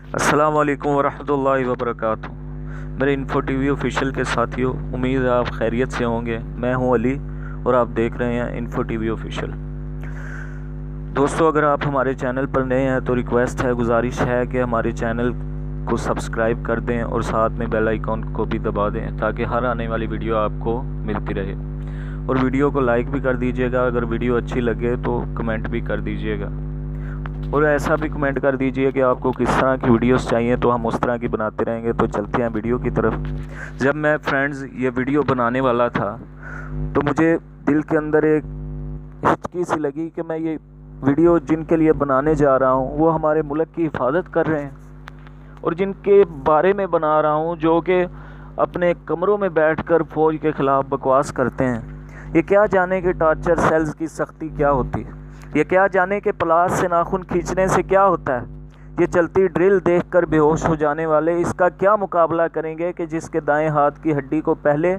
अस्सलाम वालेकुम वरहमतुल्लाहि वबरकातुहू। मेरे इन्फो टीवी ऑफिशियल के साथियों, उम्मीद है आप खैरियत से होंगे। मैं हूं अली और आप देख रहे हैं इन्फो टीवी ऑफिशियल। दोस्तों, अगर आप हमारे चैनल पर नए हैं तो रिक्वेस्ट है, गुजारिश है कि हमारे चैनल को सब्सक्राइब कर दें और साथ में बेल आइकॉन को भी दबा दें ताकि हर आने वाली वीडियो आपको मिलती रहे। और वीडियो को लाइक भी कर दीजिएगा। अगर वीडियो अच्छी लगे तो कमेंट भी कर दीजिएगा और ऐसा भी कमेंट कर दीजिए कि आपको किस तरह की वीडियोस चाहिए, तो हम उस तरह की बनाते रहेंगे। तो चलते हैं वीडियो की तरफ। जब मैं फ्रेंड्स ये वीडियो बनाने वाला था तो मुझे दिल के अंदर एक हिचकी सी लगी कि मैं ये वीडियो जिनके लिए बनाने जा रहा हूँ वो हमारे मुल्क की हिफाजत कर रहे हैं, और जिनके बारे में बना रहा हूँ जो कि अपने कमरों में बैठकर फ़ौज के ख़िलाफ़ बकवास करते हैं। ये क्या जाने कि टार्चर सेल्स की सख्ती क्या होती है, ये क्या जाने कि प्लास से नाखून खींचने से क्या होता है। ये चलती ड्रिल देखकर बेहोश हो जाने वाले इसका क्या मुकाबला करेंगे कि जिसके दाएं हाथ की हड्डी को पहले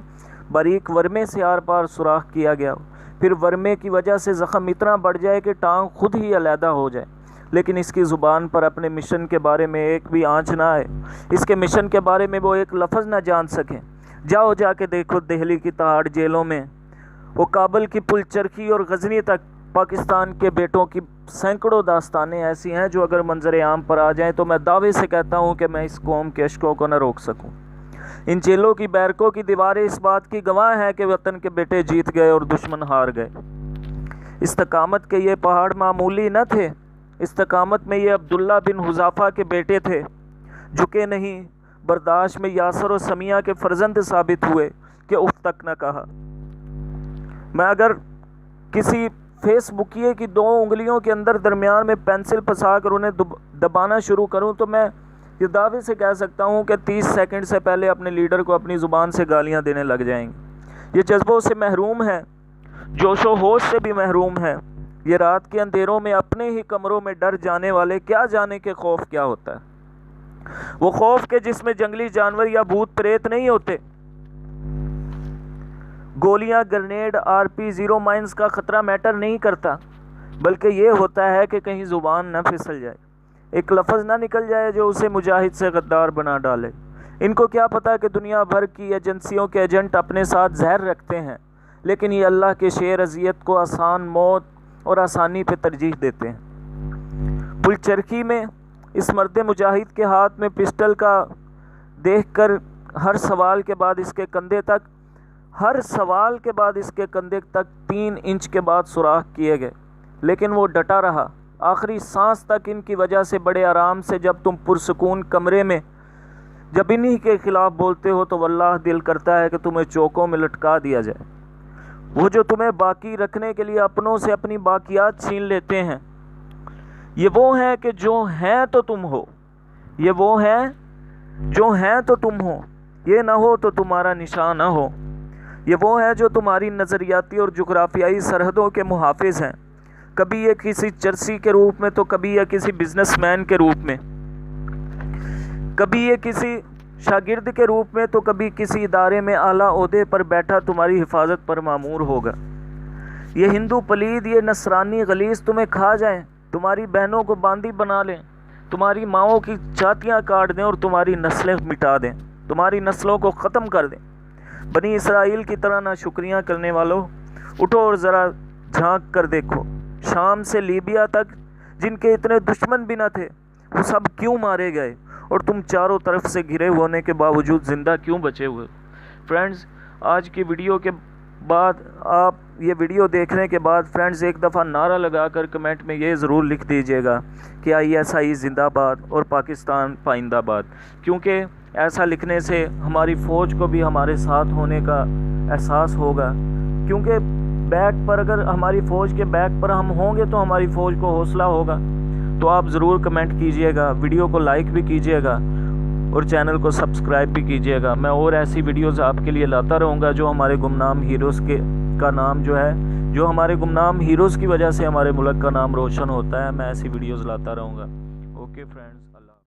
बारीक वर्मे से आर पार सुराख किया गया, फिर वर्मे की वजह से ज़ख़म इतना बढ़ जाए कि टांग खुद ही अलहदा हो जाए, लेकिन इसकी ज़ुबान पर अपने मिशन के बारे में एक भी आँच ना आए, इसके मिशन के बारे में वो एक लफ्ज़ ना जान सकें। जाओ जाके देखो दिल्ली की तहाड़ जेलों में, वो काबुल की पुलचरखी और गजनी तक पाकिस्तान के बेटों की सैकड़ों दास्तानें ऐसी हैं जो अगर मंजर आम पर आ जाएं तो मैं दावे से कहता हूं कि मैं इस कौम के अशकों को न रोक सकूं। इन जेलों की बैरकों की दीवारें इस बात की गवाह हैं कि वतन के बेटे जीत गए और दुश्मन हार गए। इस्तकामत के ये पहाड़ मामूली न थे, इस्तकामत में ये अब्दुल्ला बिन हुज़ाफ़ा के बेटे थे। झुके नहीं, बर्दाश्त में यासर और समिया के फर्जंद साबित हुए कि उफ तक न कहा। मैं अगर किसी फेसबुकिए की दो उंगलियों के अंदर दरमियान में पेंसिल फंसा कर उन्हें दबाना शुरू करूं तो मैं ये दावे से कह सकता हूं कि 30 सेकंड से पहले अपने लीडर को अपनी ज़ुबान से गालियां देने लग जाएंगे। ये जज्बों से महरूम है, जोशो होश से भी महरूम है। ये रात के अंधेरों में अपने ही कमरों में डर जाने वाले क्या जाने के खौफ क्या होता है। वो खौफ के जिसमें जंगली जानवर या भूत प्रेत नहीं होते, गोलियां, ग्रेनेड, RP-0 माइंस का ख़तरा मैटर नहीं करता, बल्कि ये होता है कि कहीं ज़ुबान न फिसल जाए, एक लफ्ज़ ना निकल जाए जो उसे मुजाहिद से गद्दार बना डाले। इनको क्या पता कि दुनिया भर की एजेंसियों के एजेंट अपने साथ जहर रखते हैं, लेकिन ये अल्लाह के शेर अज़ियत को आसान मौत और आसानी पे तरजीह देते हैं। पुलचरखी में इस मर्द मुजाहिद के हाथ में पिस्टल का देखकर हर सवाल के बाद इसके कंधे तक 3 इंच के बाद सुराख किए गए, लेकिन वो डटा रहा आखिरी सांस तक। इनकी वजह से बड़े आराम से जब तुम पुरसकून कमरे में जब इन्हीं के खिलाफ बोलते हो तो वल्लाह दिल करता है कि तुम्हें चौकों में लटका दिया जाए। वो जो तुम्हें बाकी रखने के लिए अपनों से अपनी बाकियात छीन लेते हैं, ये वो हैं कि जो हैं तो तुम हो, ये वो हैं जो हैं तो तुम हो, ये ना हो तो तुम्हारा निशान ना हो। ये वो है जो तुम्हारी नज़रियाती और जुग्राफियाई सरहदों के मुहाफिज हैं, कभी ये किसी चर्सी के रूप में तो कभी ये किसी बिजनेसमैन के रूप में, कभी ये किसी शागिर्द के रूप में तो कभी किसी इदारे में आला ओहदे पर बैठा तुम्हारी हिफाजत पर मामूर होगा। ये हिंदू पलीद, ये नसरानी गलीस तुम्हें खा जाएं, तुम्हारी बहनों को बांदी बना लें, तुम्हारी माओं की छातियाँ काट दें और तुम्हारी नस्लें मिटा दें, तुम्हारी नस्लों को ख़त्म कर दें। बनी इसराइल की तरह ना शुक्रिया करने वालों, उठो और ज़रा झांक कर देखो, शाम से लीबिया तक जिनके इतने दुश्मन भी न थे वो सब क्यों मारे गए, और तुम चारों तरफ से घिरे होने के बावजूद ज़िंदा क्यों बचे हुए। फ्रेंड्स, आज की वीडियो के बाद, आप ये वीडियो देखने के बाद फ्रेंड्स एक दफ़ा नारा लगाकर कमेंट में ये ज़रूर लिख दीजिएगा कि ISI ज़िंदाबाद और पाकिस्तान पाइंदाबाद, क्योंकि ऐसा लिखने से हमारी फ़ौज को भी हमारे साथ होने का एहसास होगा। क्योंकि बैक पर, अगर हमारी फ़ौज के बैक पर हम होंगे तो हमारी फ़ौज को हौसला होगा। तो आप ज़रूर कमेंट कीजिएगा, वीडियो को लाइक भी कीजिएगा और चैनल को सब्सक्राइब भी कीजिएगा। मैं और ऐसी वीडियोज़ आपके लिए लाता रहूँगा जो हमारे गुमनाम हीरोज़ का नाम जो है, जो हमारे गुमनाम हीरोज़ की वजह से हमारे मुल्क का नाम रोशन होता है। मैं ऐसी वीडियोज़ लाता रहूँगा। Okay friends.